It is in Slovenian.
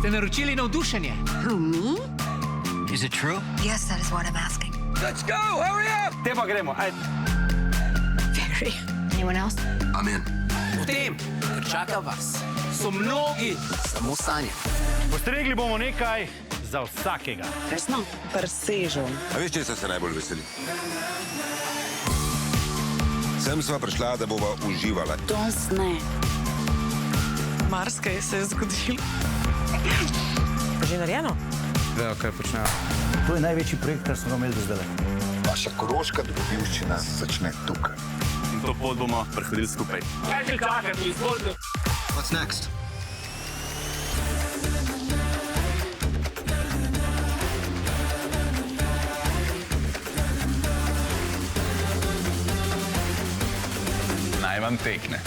Ste naročili navdušenje? Who, me? Is it true? Yes, that is what I'm asking. Let's go, hurry up! Te pa gremo, ajde. Very. Anyone else? I'm in. V tem, kar čaka vas, so mnogi samo sanje. Postregli bomo nekaj za vsakega. Resno? Presežem. A veš, česa se najbolj veseli? Sem sva prišla, da bova uživala. Danes ne. Marsikaj se je zgodilo. Že narejeno? Vejo, kaj počnejo. To je največji projekt, kar smo ga imeli do zdaj. Vaša koroška dogodivščina začne tukaj. In to pot bomo prehodili skupaj. Kaj še čakate, izvolite? What's next? Naj vam tekne.